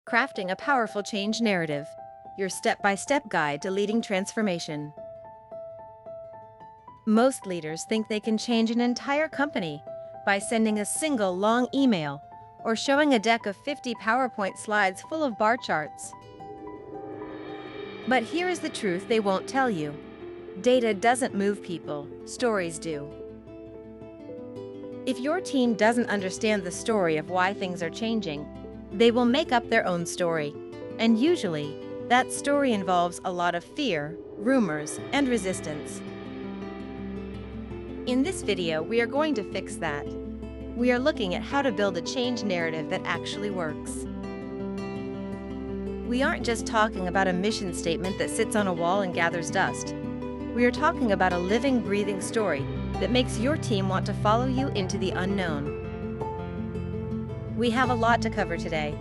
Crafting a Powerful Change Narrative, your step-by-step guide to leading transformation. Most leaders think they can change an entire company by sending a single long email or showing a deck of 50 PowerPoint slides full of bar charts. But here is the truth they won't tell you. Data doesn't move people, stories do. If your team doesn't understand the story of why things are changing, they will make up their own story. And usually, that story involves a lot of fear, rumors, and resistance. In this video, we are going to fix that. We are looking at how to build a change narrative that actually works. We aren't just talking about a mission statement that sits on a wall and gathers dust. We are talking about a living, breathing story that makes your team want to follow you into the unknown. We have a lot to cover today.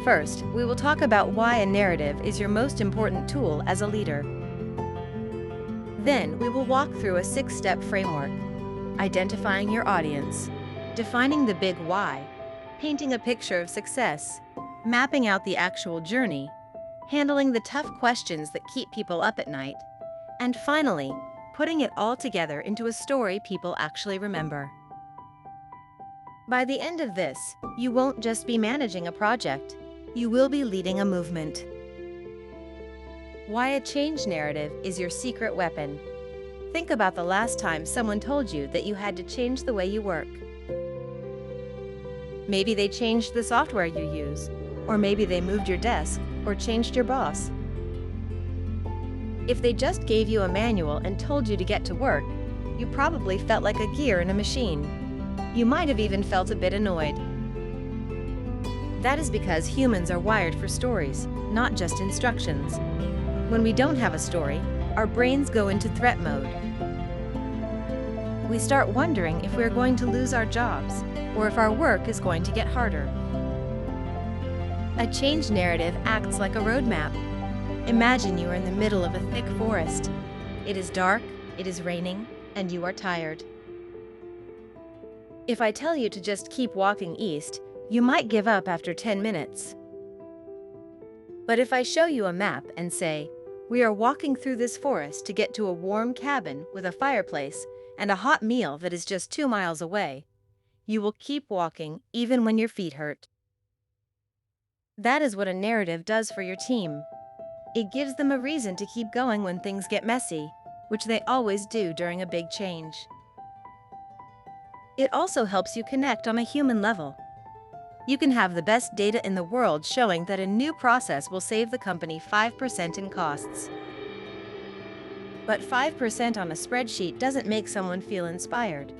First, we will talk about why a narrative is your most important tool as a leader. Then, we will walk through a 6-step framework: identifying your audience, defining the big why, painting a picture of success, mapping out the actual journey, handling the tough questions that keep people up at night, and finally, putting it all together into a story people actually remember. By the end of this, you won't just be managing a project, you will be leading a movement. Why a change narrative is your secret weapon. Think about the last time someone told you that you had to change the way you work. Maybe they changed the software you use, or maybe they moved your desk or changed your boss. If they just gave you a manual and told you to get to work, you probably felt like a gear in a machine. You might have even felt a bit annoyed. That is because humans are wired for stories, not just instructions. When we don't have a story, our brains go into threat mode. We start wondering if we're going to lose our jobs, or if our work is going to get harder. A change narrative acts like a roadmap. Imagine you are in the middle of a thick forest. It is dark, it is raining, and you are tired. If I tell you to just keep walking east, you might give up after 10 minutes. But if I show you a map and say, we are walking through this forest to get to a warm cabin with a fireplace and a hot meal that is just 2 miles away, you will keep walking even when your feet hurt. That is what a narrative does for your team. It gives them a reason to keep going when things get messy, which they always do during a big change. It also helps you connect on a human level. You can have the best data in the world showing that a new process will save the company 5% in costs. But 5% on a spreadsheet doesn't make someone feel inspired.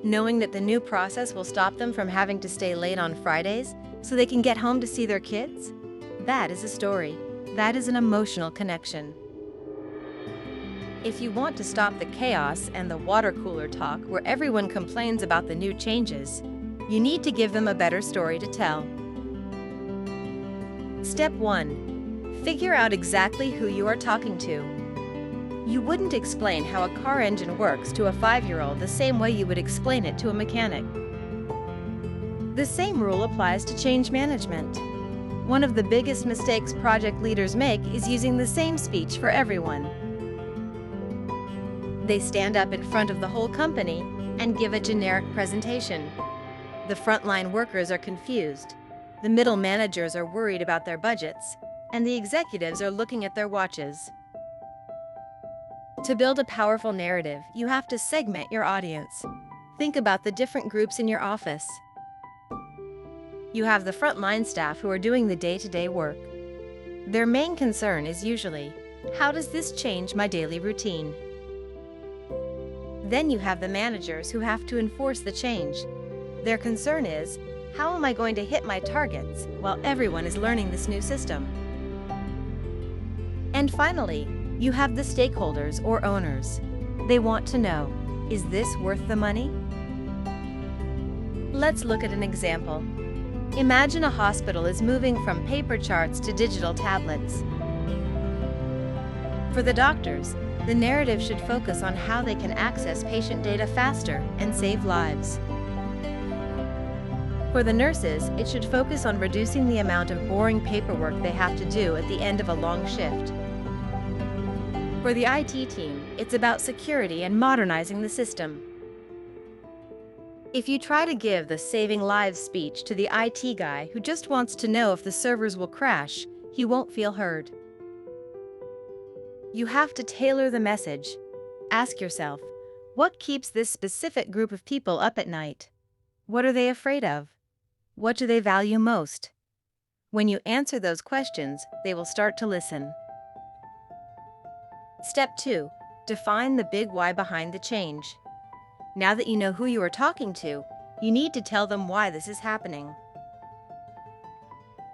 Knowing that the new process will stop them from having to stay late on Fridays so they can get home to see their kids? That is a story. That is an emotional connection. If you want to stop the chaos and the water cooler talk where everyone complains about the new changes, you need to give them a better story to tell. Step 1. Figure out exactly who you are talking to. You wouldn't explain how a car engine works to a 5-year-old the same way you would explain it to a mechanic. The same rule applies to change management. One of the biggest mistakes project leaders make is using the same speech for everyone. They stand up in front of the whole company and give a generic presentation. The frontline workers are confused, the middle managers are worried about their budgets, and the executives are looking at their watches. To build a powerful narrative, you have to segment your audience. Think about the different groups in your office. You have the frontline staff who are doing the day-to-day work. Their main concern is usually, how does this change my daily routine? Then you have the managers who have to enforce the change. Their concern is, how am I going to hit my targets while everyone is learning this new system? And finally, you have the stakeholders or owners. They want to know, is this worth the money? Let's look at an example. Imagine a hospital is moving from paper charts to digital tablets. For the doctors, the narrative should focus on how they can access patient data faster and save lives. For the nurses, it should focus on reducing the amount of boring paperwork they have to do at the end of a long shift. For the IT team, it's about security and modernizing the system. If you try to give the saving lives speech to the IT guy who just wants to know if the servers will crash, he won't feel heard. You have to tailor the message. Ask yourself, what keeps this specific group of people up at night? What are they afraid of? What do they value most? When you answer those questions, they will start to listen. Step 2. Define the big why behind the change. Now that you know who you are talking to, you need to tell them why this is happening.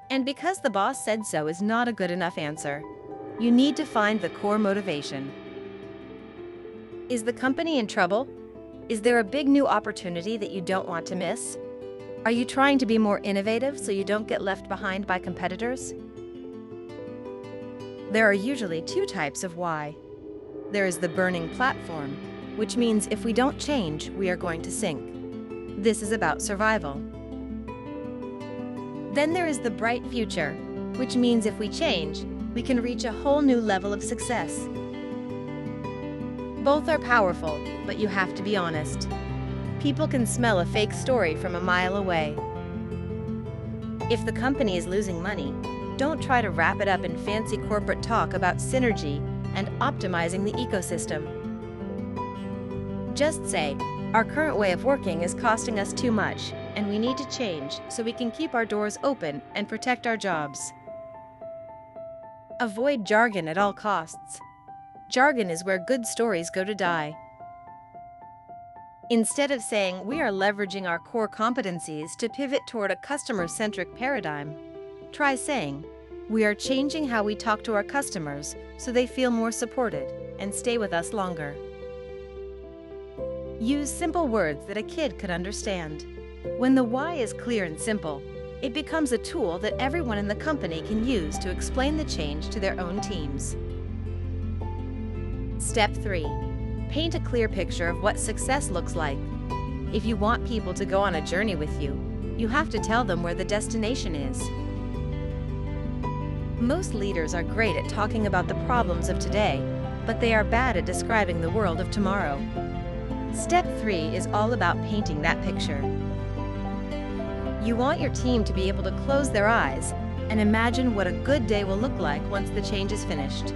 And because the boss said so is not a good enough answer, you need to find the core motivation. Is the company in trouble? Is there a big new opportunity that you don't want to miss? Are you trying to be more innovative so you don't get left behind by competitors? There are usually two types of why. There is the burning platform, which means if we don't change, we are going to sink. This is about survival. Then there is the bright future, which means if we change, we can reach a whole new level of success. Both are powerful, but you have to be honest. People can smell a fake story from a mile away. If the company is losing money, don't try to wrap it up in fancy corporate talk about synergy and optimizing the ecosystem. Just say, our current way of working is costing us too much, and we need to change so we can keep our doors open and protect our jobs. Avoid jargon at all costs. Jargon is where good stories go to die. Instead of saying we are leveraging our core competencies to pivot toward a customer-centric paradigm, try saying we are changing how we talk to our customers so they feel more supported and stay with us longer. Use simple words that a kid could understand. When the why is clear and simple, it becomes a tool that everyone in the company can use to explain the change to their own teams. Step 3. Paint a clear picture of what success looks like. If you want people to go on a journey with you, you have to tell them where the destination is. Most leaders are great at talking about the problems of today, but they are bad at describing the world of tomorrow. Step 3 is all about painting that picture. You want your team to be able to close their eyes and imagine what a good day will look like once the change is finished.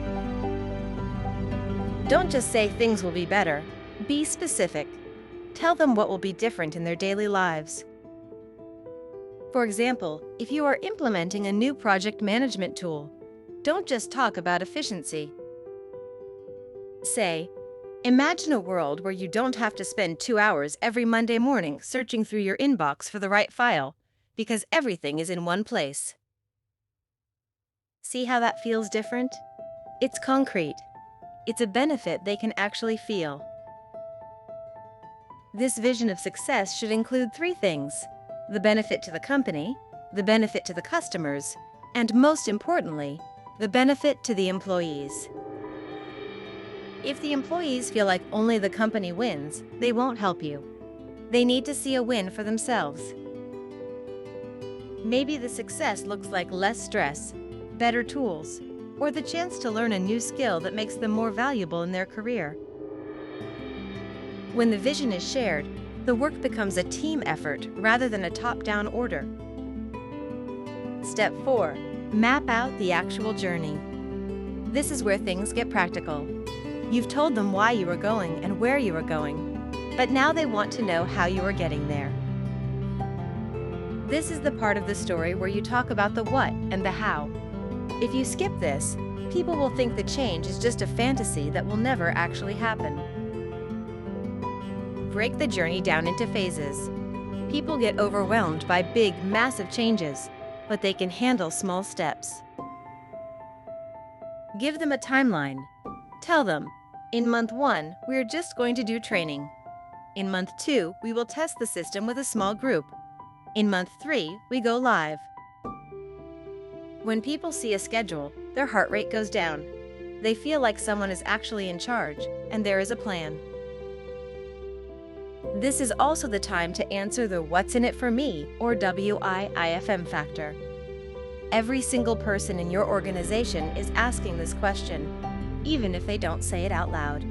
Don't just say things will be better. Be specific. Tell them what will be different in their daily lives. For example, if you are implementing a new project management tool, don't just talk about efficiency. Say, imagine a world where you don't have to spend 2 hours every Monday morning searching through your inbox for the right file, because everything is in one place. See how that feels different? It's concrete. It's a benefit they can actually feel. This vision of success should include 3 things: the benefit to the company, the benefit to the customers, and most importantly, the benefit to the employees. If the employees feel like only the company wins, they won't help you. They need to see a win for themselves. Maybe the success looks like less stress, better tools, or the chance to learn a new skill that makes them more valuable in their career. When the vision is shared, the work becomes a team effort rather than a top-down order. Step 4. Map out the actual journey. This is where things get practical. You've told them why you are going and where you are going, but now they want to know how you are getting there. This is the part of the story where you talk about the what and the how. If you skip this, people will think the change is just a fantasy that will never actually happen. Break the journey down into phases. People get overwhelmed by big, massive changes, but they can handle small steps. Give them a timeline. Tell them, in month 1, we are just going to do training. In month 2, we will test the system with a small group. In month 3, we go live. When people see a schedule, their heart rate goes down. They feel like someone is actually in charge, and there is a plan. This is also the time to answer the "what's in it for me" or WIIFM factor. Every single person in your organization is asking this question, even if they don't say it out loud.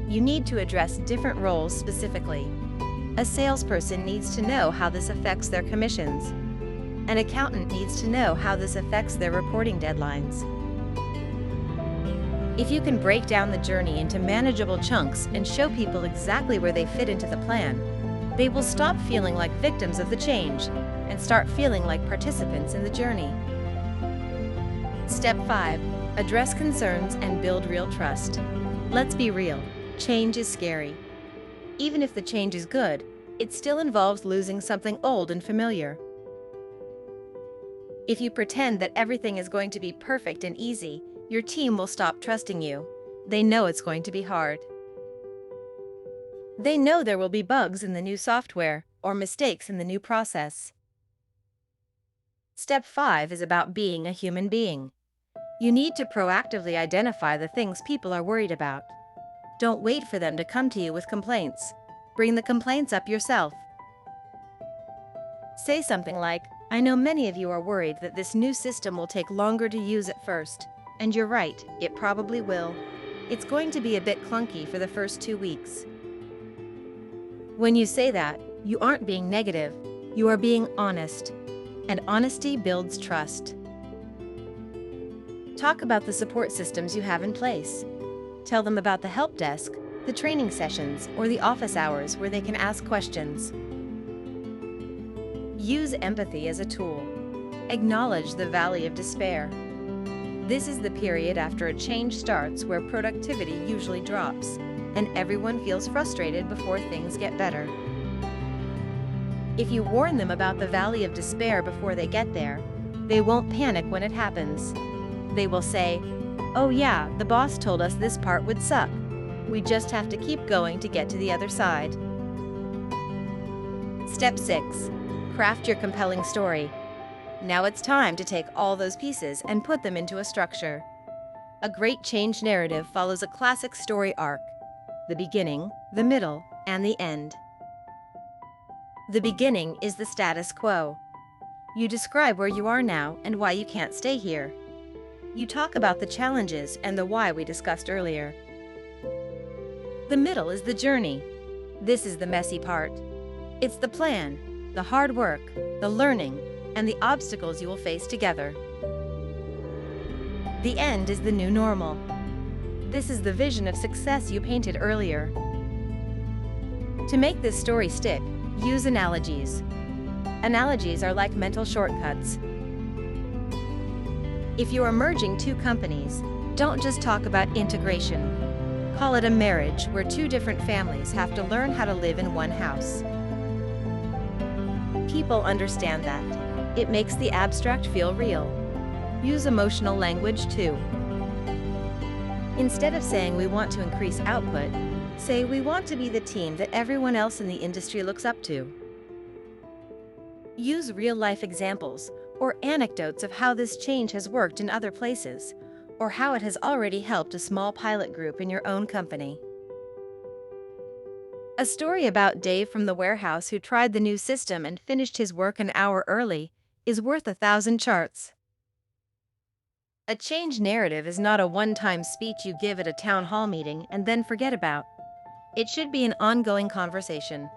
You need to address different roles specifically. A salesperson needs to know how this affects their commissions. An accountant needs to know how this affects their reporting deadlines. If you can break down the journey into manageable chunks and show people exactly where they fit into the plan, they will stop feeling like victims of the change and start feeling like participants in the journey. Step 5. Address concerns and build real trust. Let's be real, change is scary. Even if the change is good, it still involves losing something old and familiar. If you pretend that everything is going to be perfect and easy, your team will stop trusting you. They know it's going to be hard. They know there will be bugs in the new software or mistakes in the new process. Step 5 is about being a human being. You need to proactively identify the things people are worried about. Don't wait for them to come to you with complaints. Bring the complaints up yourself. Say something like, "I know many of you are worried that this new system will take longer to use at first. And you're right, it probably will. It's going to be a bit clunky for the first 2 weeks." When you say that, you aren't being negative, you are being honest. And honesty builds trust. Talk about the support systems you have in place. Tell them about the help desk, the training sessions, or the office hours where they can ask questions. Use empathy as a tool. Acknowledge the valley of despair. This is the period after a change starts where productivity usually drops, and everyone feels frustrated before things get better. If you warn them about the valley of despair before they get there, they won't panic when it happens. They will say, "Oh yeah, the boss told us this part would suck. We just have to keep going to get to the other side." Step 6. Craft your compelling story. Now it's time to take all those pieces and put them into a structure. A great change narrative follows a classic story arc: the beginning, the middle, and the end. The beginning is the status quo. You describe where you are now and why you can't stay here. You talk about the challenges and the why we discussed earlier. The middle is the journey. This is the messy part. It's the plan, the hard work, the learning, and the obstacles you will face together. The end is the new normal. This is the vision of success you painted earlier. To make this story stick, use analogies. Analogies are like mental shortcuts. If you are merging two companies, don't just talk about integration. Call it a marriage where two different families have to learn how to live in one house. People understand that. It makes the abstract feel real. Use emotional language too. Instead of saying we want to increase output, say we want to be the team that everyone else in the industry looks up to. Use real-life examples or anecdotes of how this change has worked in other places, or how it has already helped a small pilot group in your own company. A story about Dave from the warehouse who tried the new system and finished his work an hour early is worth 1,000 charts. A change narrative is not a one-time speech you give at a town hall meeting and then forget about. It should be an ongoing conversation.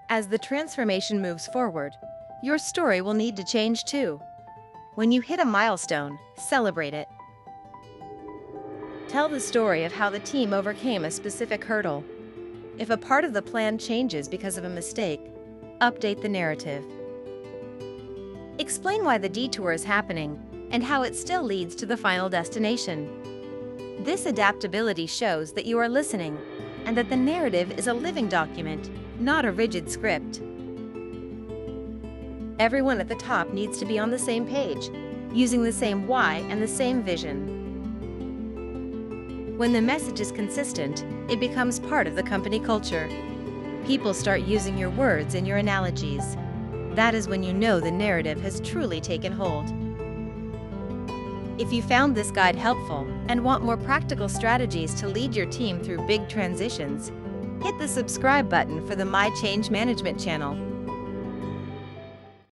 As the transformation moves forward, your story will need to change too. When you hit a milestone, celebrate it. Tell the story of how the team overcame a specific hurdle. If a part of the plan changes because of a mistake, update the narrative. Explain why the detour is happening and how it still leads to the final destination. This adaptability shows that you are listening and that the narrative is a living document, not a rigid script. Everyone at the top needs to be on the same page, using the same why and the same vision. When the message is consistent, it becomes part of the company culture. People start using your words and your analogies. That is when you know the narrative has truly taken hold. If you found this guide helpful and want more practical strategies to lead your team through big transitions, hit the subscribe button for the My Change Management channel.